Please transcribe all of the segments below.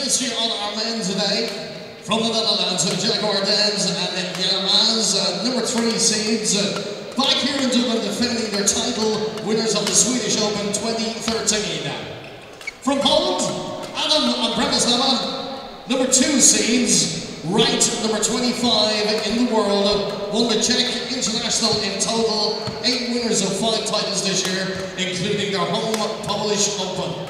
race here on Arends today. From the Netherlands, Jack Arends and Maas, number 3 seeds. Back here in Dublin defending their title, winners of the Swedish Open 2013. From Poland, Adam and Przemysława, number 2 seeds. Right, number 25 in the world, won the Czech International in total, 8 winners of 5 titles this year, including their home Polish Open.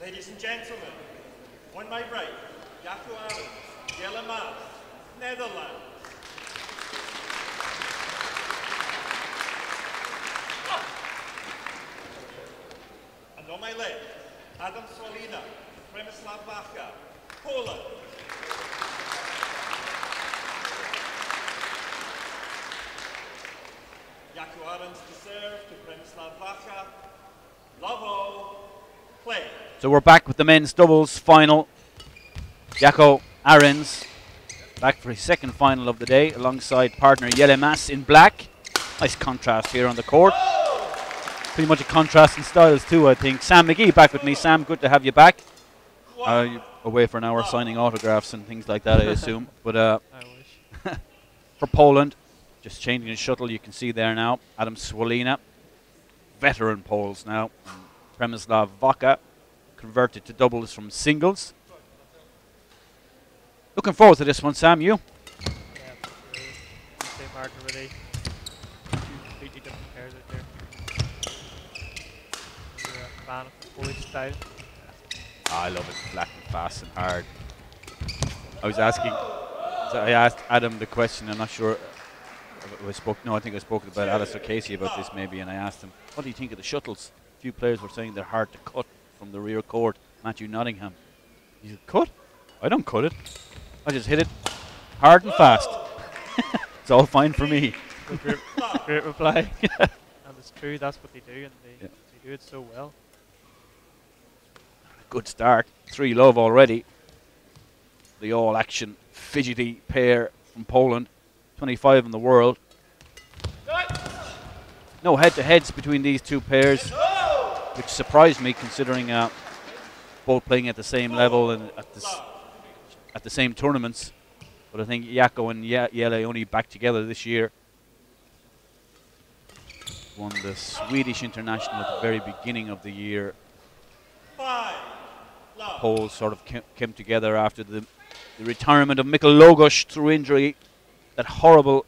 Ladies and gentlemen, on my right, Arends, Maas, Netherlands. And on my left, Cwalina, Wacha, Poland. Arends to serve to Wacha. Love all. Play. So we're back with the men's doubles final. Arends back for his second final of the day alongside partner Maas in black. Nice contrast here on the court. Pretty much a contrast in styles too, I think. Sam McGee back with me. Sam, good to have you back. You're away for an hour signing autographs and things like that, I assume. But I wish. for Poland, just changing his shuttle, you can see there now. Cwalina, veteran Poles now. Wacha converted to doubles from singles. Looking forward to this one, Sam. You? Yeah, smart already. Two completely different pairs out there. You're a fan of the Polish style. I love it, flat and fast and hard. I was asking, so I asked Adam the question, I'm not sure if I spoke, no, I think I spoke about Alistair Casey about this maybe, and I asked him, what do you think of the shuttles? A few players were saying they're hard to cut from the rear court. Matthew Nottingham. He said, cut? I don't cut it. I just hit it hard and fast. It's all fine for me. Great reply. And it's true, that's what they do, and they do it so well. Good start. 3 love already. The all-action fidgety pair from Poland. 25 in the world. No head-to-heads between these two pairs, which surprised me considering both playing at the same level and at the same tournaments. But I think Jaakko and Jelle only back together this year. Won the Swedish International at the very beginning of the year. Poles sort of came together after the retirement of Mikkel Logos through injury. That horrible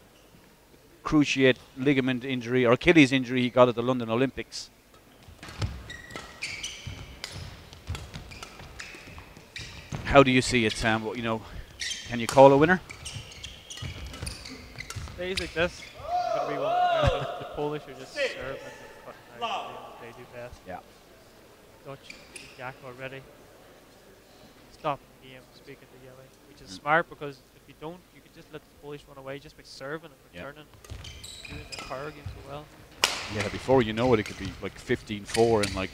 cruciate ligament injury or Achilles injury he got at the London Olympics. How do you see it, Sam? You know, can you call a winner? Days like this, it's going to be one. The Polish are just serving and cutting out what they do best. Yeah. Dutch, Jack already. Stop the game, speaking to Jelle, which is smart because if you don't, you can just let the Polish run away just by serving and returning, doing their power game so well. Yeah, before you know it, it could be like 15-4 in like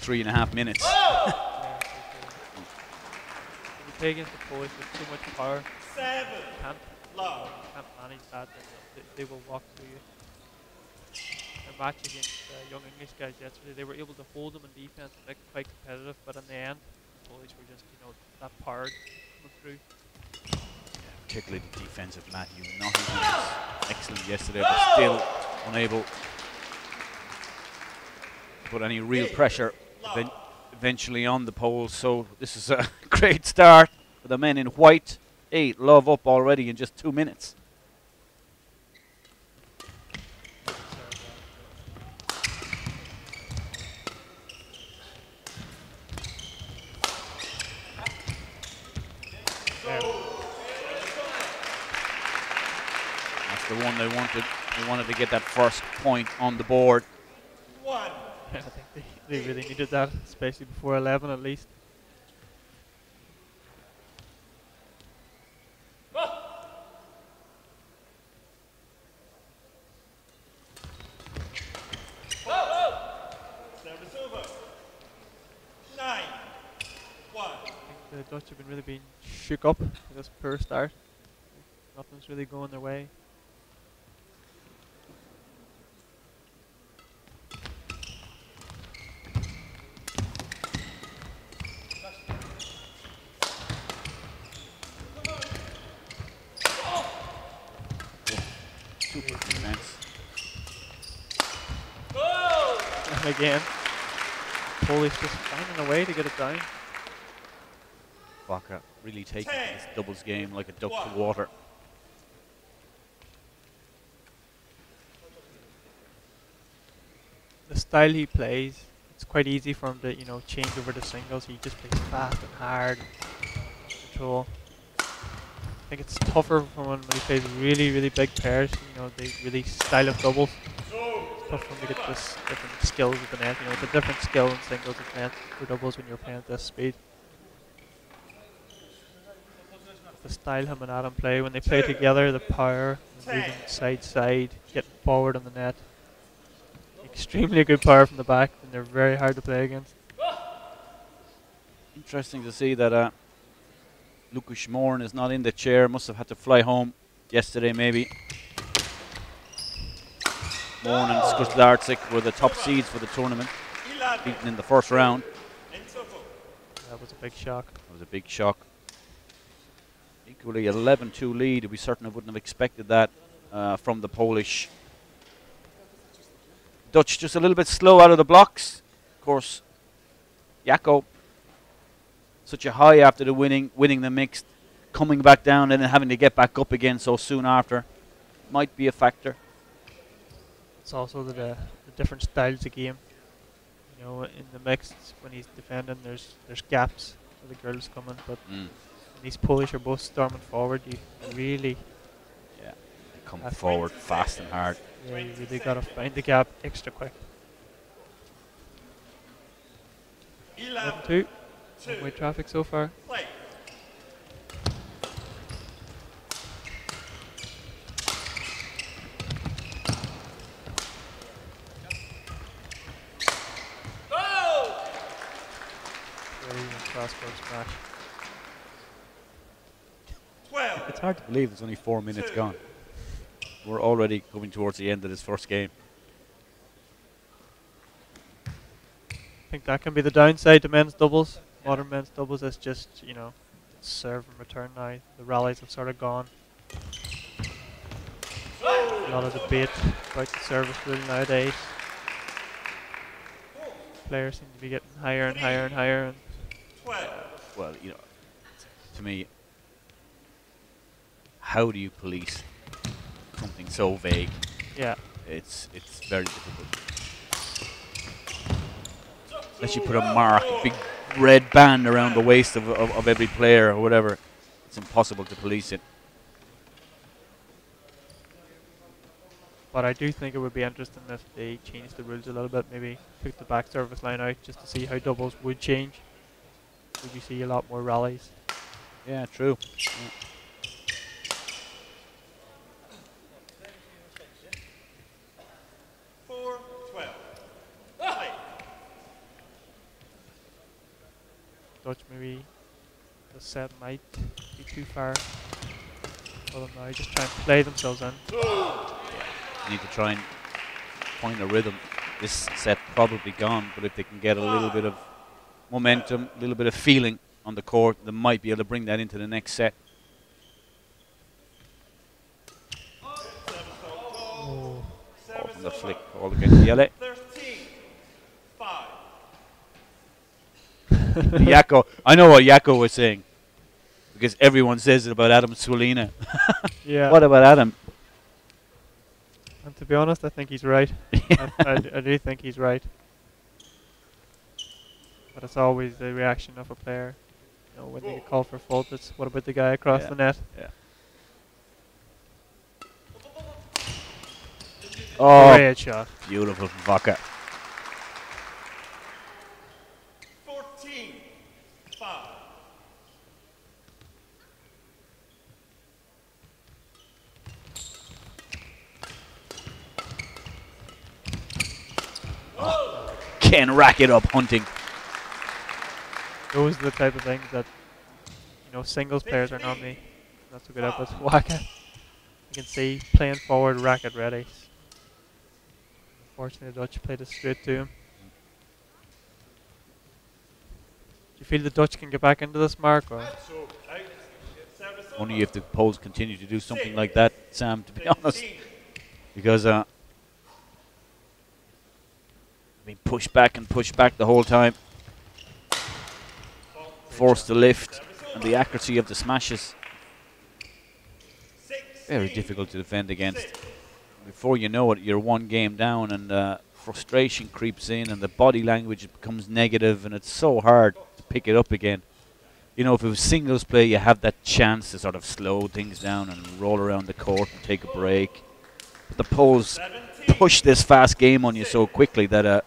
3.5 minutes. If you play against the Polish with too much power, can't manage that, and they will walk through you. A match against young English guys yesterday, they were able to hold them in defense and make it quite competitive, but in the end, the Polish were just, that power coming through. Yeah, particularly the defensive Matthew Nottingham was excellent yesterday, but still unable to put any real pressure eventually on the Poles. So this is a great start for the men in white. 8 love up already in just 2 minutes. That's the one they wanted. They wanted to get that first point on the board. Yeah, I think they really needed that, especially before 11 at least. The Dutch have been really being shook up with this poor start. Nothing's really going their way. Super defense. And again, Polish just finding a way to get it down. Wacha really taking this doubles game like a duck to water. The style he plays, it's quite easy for him to, change over to singles. He just plays fast and hard, control. I think it's tougher for when he plays really, really big pairs. They really style of doubles. It's tough for him to get this different skills with the net. It's a different skill in singles and net for doubles when you're playing at this speed. The style him and Adam play, when they play together, the power, moving side to side, getting forward on the net. Extremely good power from the back, and they're very hard to play against. Interesting to see that Lukas Morin is not in the chair. Must have had to fly home yesterday, maybe. Morin and Skutlarczyk were the top seeds for the tournament, beaten in the first round. That was a big shock. That was a big shock. Equally 11-2 lead. We certainly wouldn't have expected that from the Polish. Dutch just a little bit slow out of the blocks. Of course, Jaakko, such a high after the winning the mixed, coming back down and then having to get back up again so soon after. might be a factor. It's also the different styles of game. You know, in the mixed, when he's defending, there's gaps where the girl's coming, but when he's Polish or both storming forward, you really Come forward fast and hard. Yeah, you really gotta find the gap extra quick. 11-2. One-way traffic so far. Play. Cross-court smash. 12. It's hard to believe there's only 4 minutes gone. We're already coming towards the end of this first game. I think that can be the downside to men's doubles. Modern men's doubles is just, you know, serve and return now. The rallies have sort of gone. A lot of debate about the service rule nowadays. Players seem to be getting higher and higher and higher. And well, you know, to me, how do you police something so vague? Yeah. It's very difficult. Unless you put a mark, a big red band around the waist of every player or whatever, it's impossible to police it. But I do think it would be interesting if they changed the rules a little bit, maybe took the back service line out just to see how doubles would change. Would you see a lot more rallies? Yeah, true. Yeah. Dutch maybe the set might be too far for them now. Just try and play themselves in. Need to try and find a rhythm. This set probably gone, but if they can get a little bit of momentum, a little bit of feeling on the court, they might be able to bring that into the next set. Oh. From the flick all against the LA. Yako, I know what Yako was saying, because everyone says it about Adam Cwalina. Yeah. What about Adam? And to be honest, I think he's right. I do think he's right. But it's always the reaction of a player. You know, when they get called for fault, it's what about the guy across the net? Yeah. Oh, great shot. Beautiful from Wacha. 14-5. Can rack it up hunting. Those are the type of things that, you know, singles players are normally not so good at, but Wacha, you can see playing forward, racket ready. Unfortunately, the Dutch played it straight to him. Do you feel the Dutch can get back into this, Mark? Or? Only if the Poles continue to do something like that, Sam, to be honest. Because being pushed back and pushed back the whole time. Forced to lift, and the accuracy of the smashes. Very difficult to defend against. Before you know it, you're one game down, and frustration creeps in, and the body language becomes negative, and it's so hard to pick it up again. You know, if it was singles play, you have that chance to sort of slow things down and roll around the court and take a break. But the Poles push this fast game on you so quickly that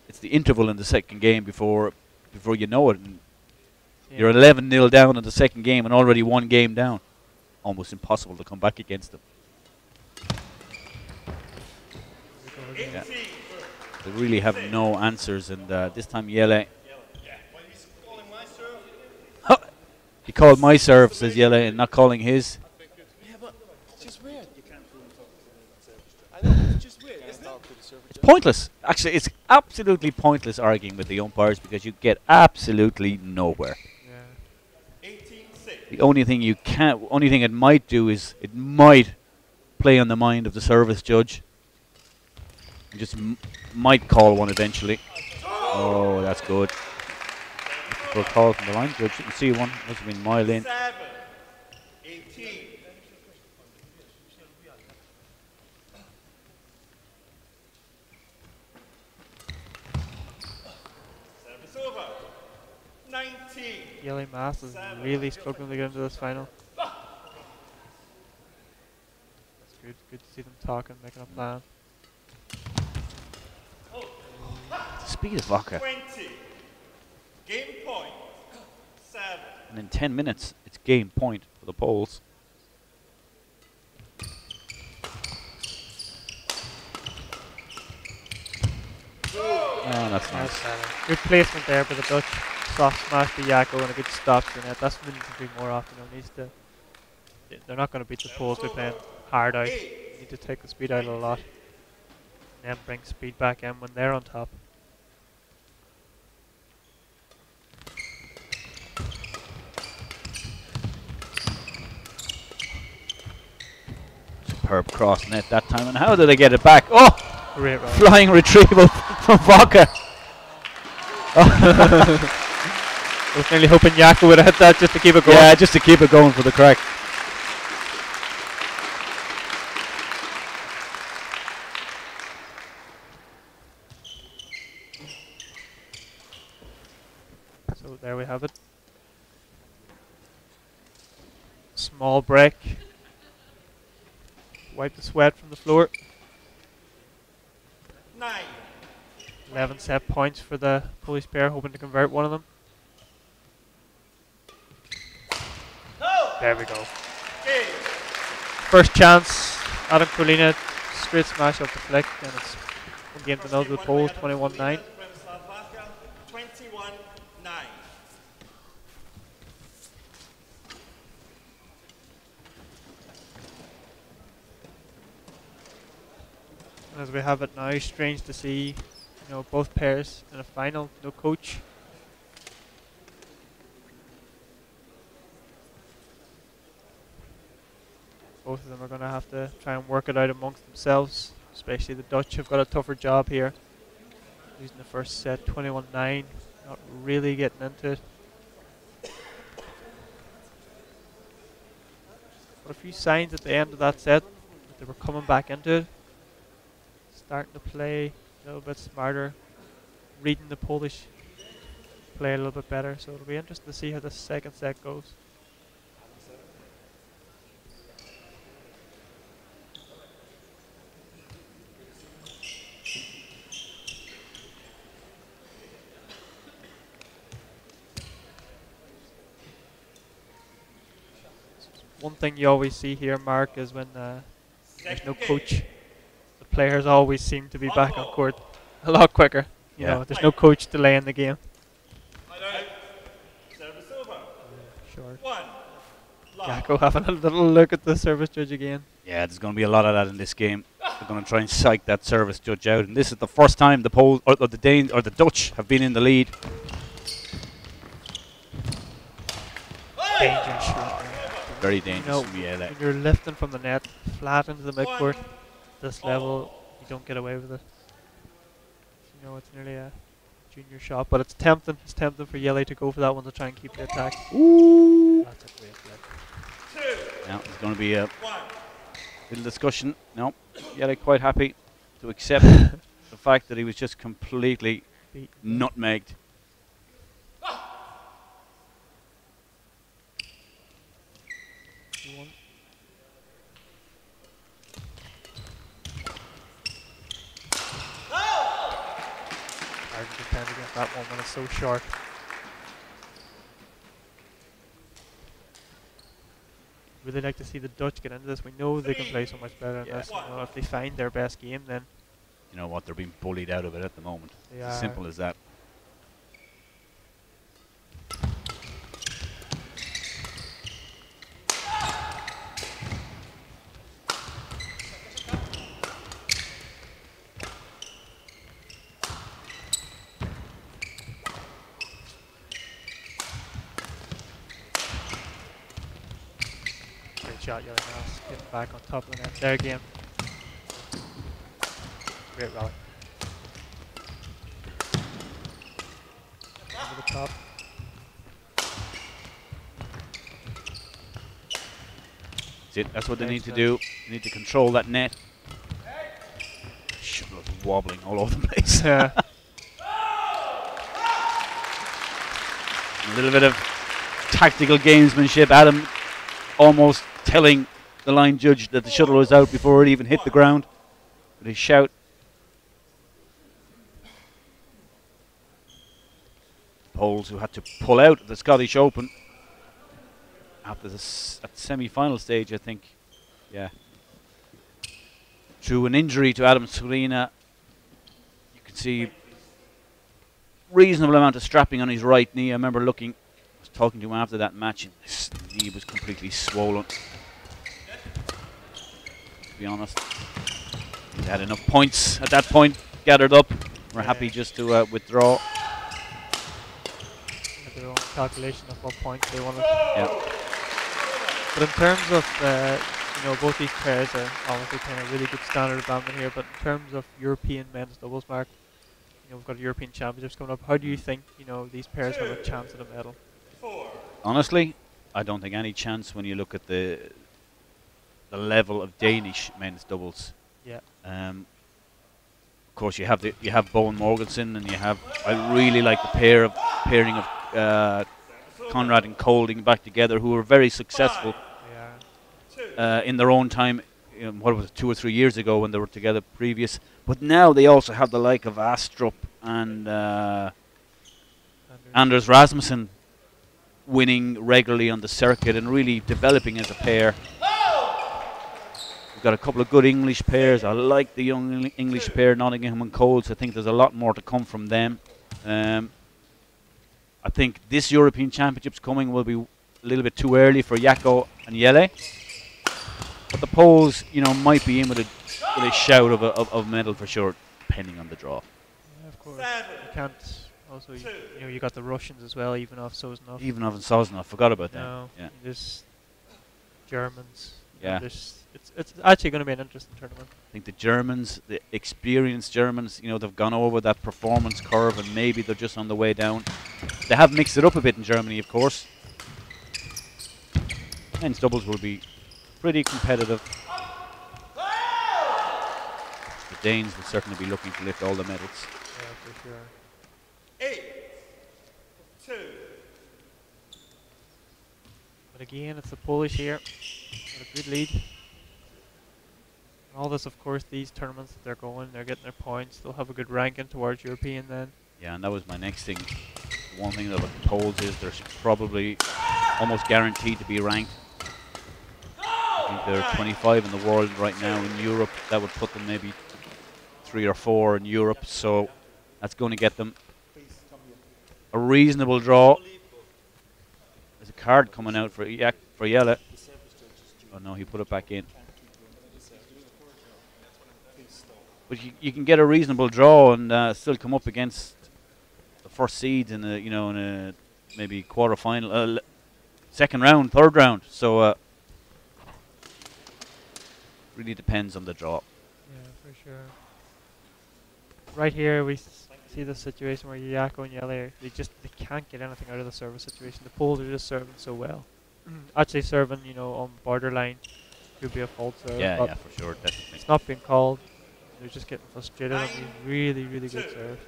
it's the interval in the second game before you know it. And you're 11-0 down in the second game and already one game down. Almost impossible to come back against them. Yeah. They really have no answers, and this time Yele. He called my serve, says Yele, and not calling his. Yeah, but it's just weird. You can't call him talking to the I know, it's just weird, isn't it? It's pointless. Actually, it's absolutely pointless arguing with the umpires because you get absolutely nowhere. Yeah. The only thing it might do is it might play on the mind of the service judge. And just might call one eventually. Oh, that's good. For a call from the line judge, you can see one. Must have been mile in. 18. Yelly Maas is really struggling to get into this final. That's good. Good to see them talking, making a plan. The speed of Wacha. 20. Game point. 7. And in 10 minutes, it's game point for the Poles. Oh, that's nice. Good placement there by the Dutch. Soft smash to Yako and a good stop to the net. That's what we need to do more often. They're not going to beat the Poles by playing hard out. You need to take the speed out a lot. And then bring speed back in when they're on top. Superb cross net that time. And how did they get it back? Oh! Great run. Flying retrieval from Wacha. I was nearly hoping Yako would have hit that just to keep it going. Yeah, just to keep it going for the crack. So there we have it. Small break. Wipe the sweat from the floor. 9. 11 set points for the Polish pair, hoping to convert one of them. There we go. Game. First chance, Adam Cwalina, straight smash off the flick, and it's 1-0 to the Poles, 21-9. 21-9. And as we have it now, strange to see, both pairs in a final, no coach. Both of them are going to have to try and work it out amongst themselves, especially the Dutch have got a tougher job here. Losing the first set, 21-9, not really getting into it. But a few signs at the end of that set that they were coming back into it. Starting to play a little bit smarter, reading the Polish play a little bit better. So it'll be interesting to see how the second set goes. One thing you always see here, Mark, is when there's no coach, the players always seem to be back on court a lot quicker. You know, there's no coach delaying the game. Service over. Sure. 1. Yako having a little look at the service judge again. Yeah, there's going to be a lot of that in this game. They're going to try and psych that service judge out, and this is the first time the Poles or the Danes or the Dutch have been in the lead. Dangerous shot. Very dangerous. When you're lifting from the net flat into the midcourt, this level, you don't get away with it. It's nearly a junior shot, but it's tempting. It's tempting for Yele to go for that one to try and keep the attack. Ooh. That's a great flick. Now there's going to be a little discussion. No, Yele quite happy to accept the fact that he was just completely nutmegged. Hard to defend against that one when it's so short. Really like to see the Dutch get into this. We know they can play so much better than this. If they find their best game, then You know what? They're being bullied out of it at the moment. they It's as simple as that. Great shot, Yellow Maas. Getting back on top of the net there again. Great rally. Over the top. That's it. That's what they need to do. They need to control that net. Shuttle is wobbling all over the place. Yeah. A little bit of tactical gamesmanship. Adam almost telling the line judge that the shuttle was out before it even hit the ground with his shout. Poles who had to pull out of the Scottish Open after at the semi-final stage, I think. Yeah. Through an injury to Adam Cwalina, you can see reasonable amount of strapping on his right knee. I remember I was talking to him after that match, and his knee was completely swollen. To be honest, he had enough points at that point gathered up. We're happy just to withdraw. Their own calculation of what points they wanted. Yeah. But in terms of, both these pairs are obviously playing a really good standard of badminton here, but in terms of European men's doubles, Mark, we've got European Championships coming up. How do you think, these pairs have a chance at a medal? Honestly, I don't think any chance when you look at the level of Danish men's doubles. Yeah. Of course, you have Bowen Morgensen, and I really like the pairing of Conrad and Colding back together, who were very successful in their own time. What was it, 2 or 3 years ago when they were together previous? But now they also have the like of Astrup and Anders Rasmussen winning regularly on the circuit and really developing as a pair. We've got a couple of good English pairs. I like the young English pair, Nottingham and Coles. I think there's a lot more to come from them. I think this European Championships coming will be a little bit too early for Jaakko and Jelle. But the Poles, might be in with a shout of medal for sure, depending on the draw. Yeah, of course. You can't. Also, you got the Russians as well, Ivanov, Sozanov. Ivanov and Sozanov, forgot about that. No, yeah. There's Germans. Yeah. It's actually going to be an interesting tournament. I think the Germans, the experienced Germans, they've gone over that performance curve and maybe they're just on the way down. They have mixed it up a bit in Germany, of course. Men's doubles will be pretty competitive. The Danes will certainly be looking to lift all the medals. Yeah, for sure. 8-2. But again, it's the Polish here. Got a good lead. All this, of course, these tournaments that they're getting their points. They'll have a good ranking towards European then. Yeah, and that was my next thing. One thing about the Poles is they're probably almost guaranteed to be ranked. I think they're 25 in the world right now. In Europe, that would put them maybe 3 or 4 in Europe. So that's going to get them a reasonable draw. There's a card coming out for Jelle. Oh no, he put it back in. But you can get a reasonable draw and still come up against the first seeds in a in a maybe quarter-final, second round, third round. So really depends on the draw. Yeah, for sure. Right here we see the situation where Jaakko and Jelle, they can't get anything out of the service situation. The Poles are just serving so well. Actually serving, on borderline could be a fault serve. Yeah, for sure, definitely. It's not being called. They're just getting frustrated on these really, really good serves.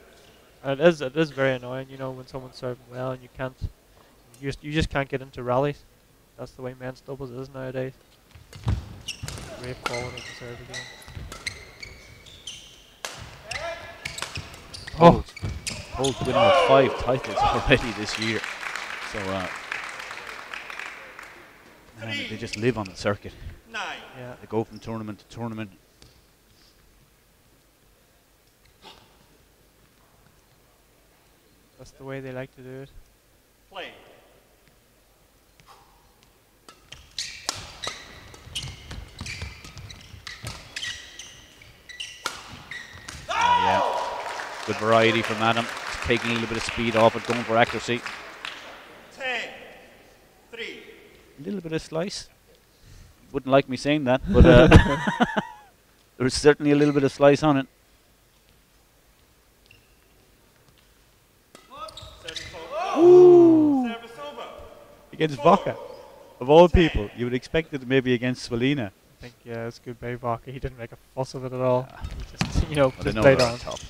And it is very annoying, when someone's serving well and you just can't get into rallies. That's the way men's doubles is nowadays. Great quality of the serve again. Poles winning with 5 titles already this year. So they just live on the circuit. 9. Yeah. They go from tournament to tournament. That's the way they like to do it. Play. Yeah. Good variety from Adam. Just taking a little bit of speed off it, going for accuracy. 10-3. A little bit of slice. Wouldn't like me saying that, but there's certainly a little bit of slice on it. Ooh. Against Wacha. Of all people, you would expect it maybe against Cwalina. I think, yeah, it's good by Wacha. He didn't make a fuss of it at all. He just, just Well, played on. top.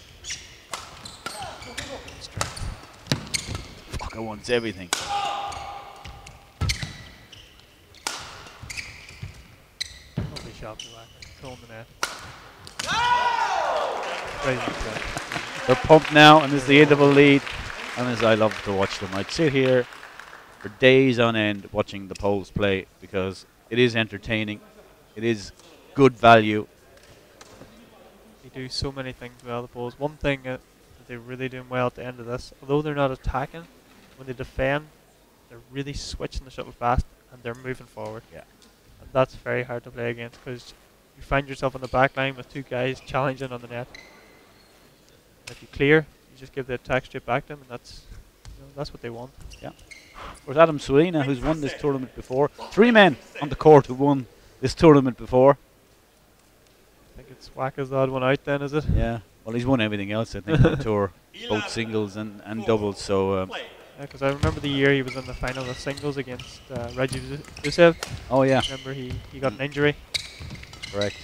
Wacha wants everything. job to Wacha. Controlling the net. Very good job. They're pumped now, and this is the interval lead. And as I love to watch them, I'd sit here for days on end watching the Poles play because it is entertaining. It is good value. They do so many things well, the Poles. One thing that they're really doing well at the end of this, although they're not attacking, when they defend, they're really switching the shuttle fast and they're moving forward. Yeah. And that's very hard to play against because you find yourself on the back line with two guys challenging on the net. And if you clear, you just give the attack straight back to them, and that's what they want. Yeah. Whereas Adam Cwalina, who's won this tournament before, 3 men on the court who won this tournament before. I think it's Wacha's the odd one out then, is it? Yeah. Well, he's won everything else, I think, on the tour, both singles and doubles. So, Because I remember the year he was in the final of singles against Reggie Zusev. oh yeah, Remember he got an injury. correct.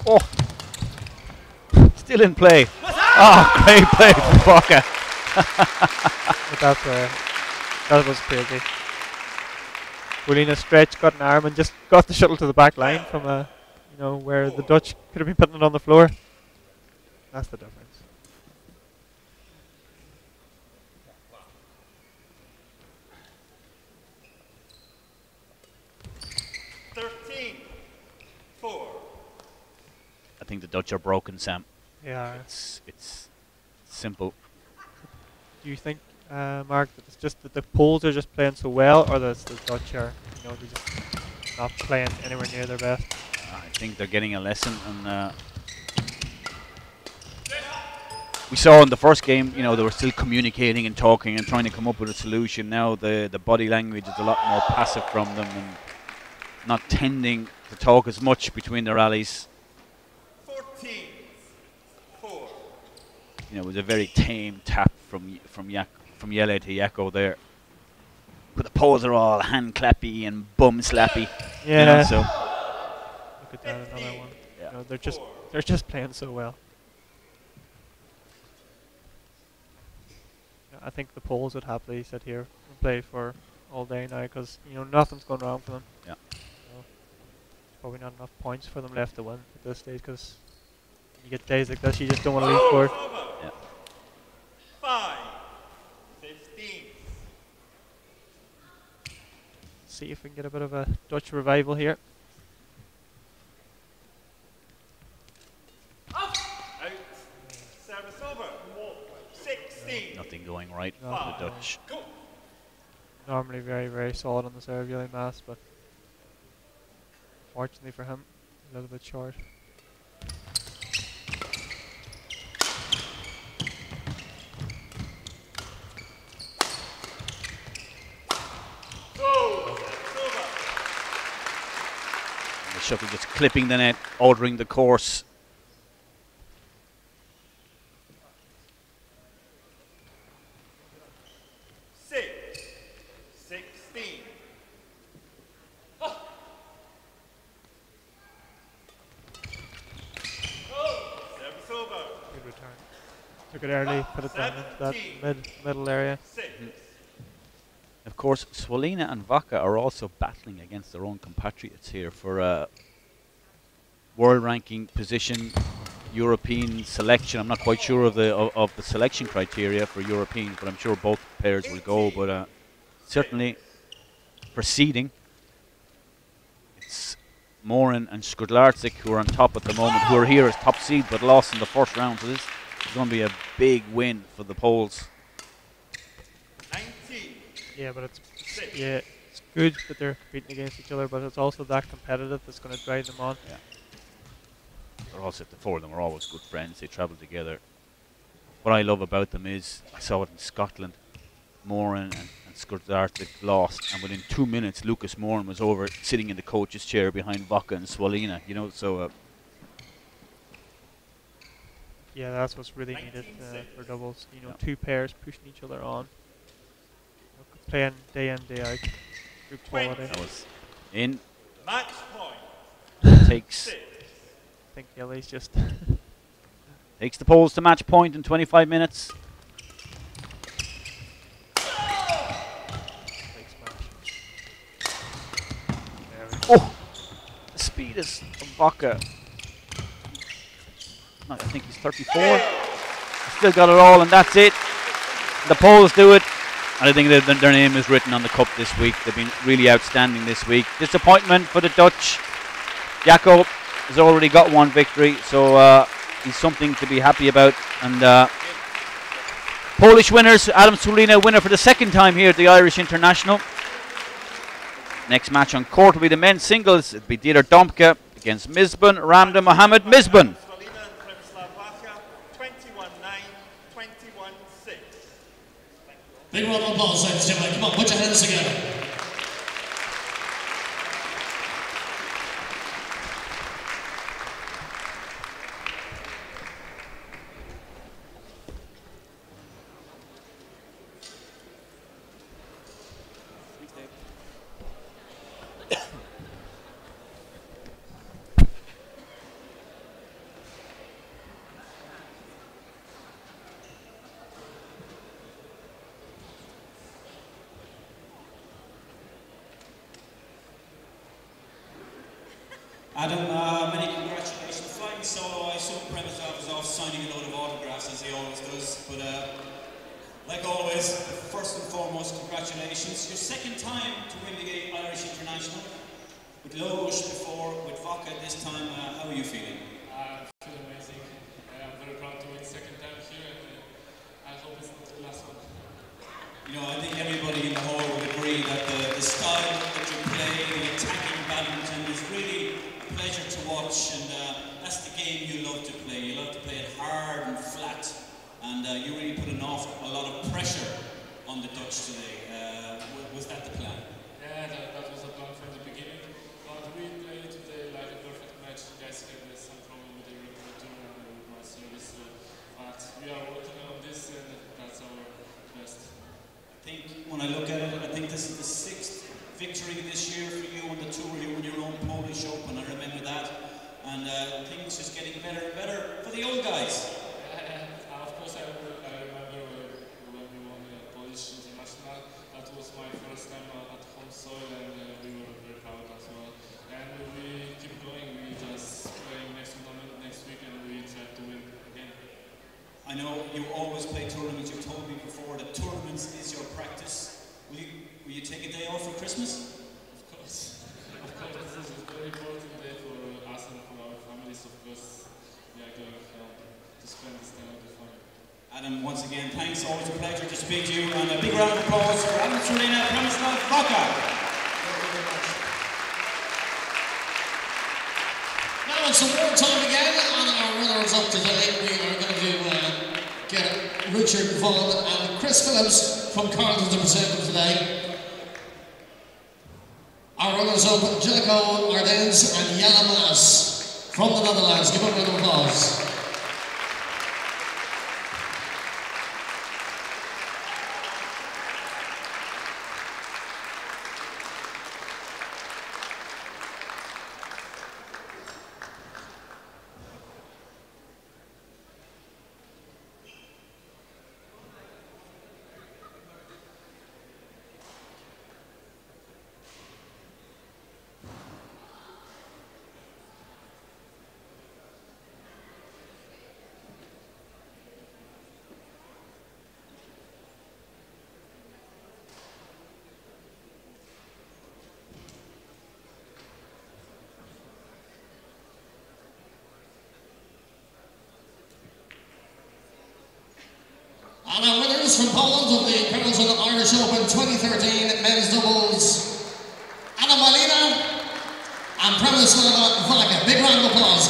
Oh, still in play. Oh, great play from Wacha. But that was crazy. Cwalina stretched, got an arm, and just got the shuttle to the back line from where the Dutch could have been putting it on the floor. That's the difference. I think the Dutch are broken, Sam. Yeah. It's simple. Do you think, Mark, that it's just that the Poles are just playing so well, or that the Dutch are, they're just not playing anywhere near their best? I think they're getting a lesson, and we saw in the first game, they were still communicating and talking and trying to come up with a solution. Now the body language is a lot more passive from them and not tending to talk as much between their rallies. 14-4. It was a very tame tap from Yele to Yako there. But the Poles are all hand clappy and bum slappy. Yeah. So look at that, another one. Yeah. They're just playing so well. I think the Poles would happily sit here and play for all day now because nothing's going wrong for them. Yeah. Probably not enough points for them left to win at this stage because you get days like this, you just don't want to leave for it. Yeah. 5-15. See if we can get a bit of a Dutch revival here. Out. Service over. 16. Nothing going right No. for the Dutch. Go. Normally very, very solid on the serve, really, Maas, but fortunately for him, a little bit short. The shuttle just clipping the net, altering the course. Took it early, put it down into that middle area. Of course, Cwalina and Wacha are also battling against their own compatriots here for a world ranking position, European selection. I'm not quite sure of the selection criteria for Europeans, but I'm sure both pairs will go. But certainly proceeding. It's Morin and Skudlarczyk who are on top at the moment, who are here as top seed but lost in the first round. So this is going to be a big win for the Poles. 19. Yeah, but it's good that they're competing against each other, but it's also that competitive that's going to drive them on. Yeah. They're also, the four of them are always good friends. They travel together. What I love about them is, I saw it in Scotland, Morin and Skudlarczyk lost, and within 2 minutes Lucas Morin was over sitting in the coach's chair behind Wacha and Cwalina, so yeah, that's what's really needed for doubles. Two pairs pushing each other on, playing day in, day out, good quality. that was in. Match point. Takes I think Yele's just takes the Poles to match point in 25 minutes. big smash. Wacha. No, I think he's 34. Still got it all, and that's it. The Poles do it. And I think that their name is written on the cup this week. They've been really outstanding this week. Disappointment for the Dutch. Jaco has already got one victory, so he's something to be happy about. And Polish winners, Cwalina winner for the second time here at the Irish International. Next match on court will be the men's singles. It'll be Dieter Domke against Misbun, Ramda Mohammed Misbun. Cwalina and Wacha, 21-9, 21-6. Big round of applause, ladies and gentlemen. Come on, put your hands together. Adam, many congratulations. Flying solo, I assume Premislav is off signing a load of autographs as he always does. But like always, first and foremost, congratulations. Your second time to win the Irish International. With Logos before, with Wacha this time, how are you feeling? I feel amazing. I'm very proud to win second time here, and I hope it's not the last one. You know, I think everybody in the hall would agree that the style that you play, the attacking badminton, is really a pleasure to watch, and that's the game you love to play. You love to play it hard and flat, and you really put a lot of pressure on the Dutch today. Was that the plan? Yeah, that was the plan from the beginning. But we played today like a perfect match. You guys had some problem with the return and with my service, but we are working on this, and that's our best. I think when I look at it, I think this is the 6th victory this year for you on the tour. You won your own Polish Open, I remember that. And things just getting better and better for the old guys. Of course, I remember when we won the Polish International. That was my first time at home soil, and we were very proud as well. And we keep going. We just playing next tournament next week, and we try to win again. I know you always play tournaments. You told me before that tournaments is your practice. Will you take a day off for Christmas? Of course, this is a very important day for us and for our families. Of course, we are going to spend this time with the family. Adam, once again, thanks. Always a pleasure to speak to you. And a big round of applause for Adam Cwalina, Premislav Wacha. Now it's award time again, and our runners up today, we are going to get Richard Vaughan and Chris Phillips from Carlton to present them today. Our runners up, Jaco, Arends and Maas from the Netherlands. Give them a round of applause. And our winners from Poland of the Carlton Irish Open 2013 men's doubles, Cwalina and Premislav Wacha. Big round of applause.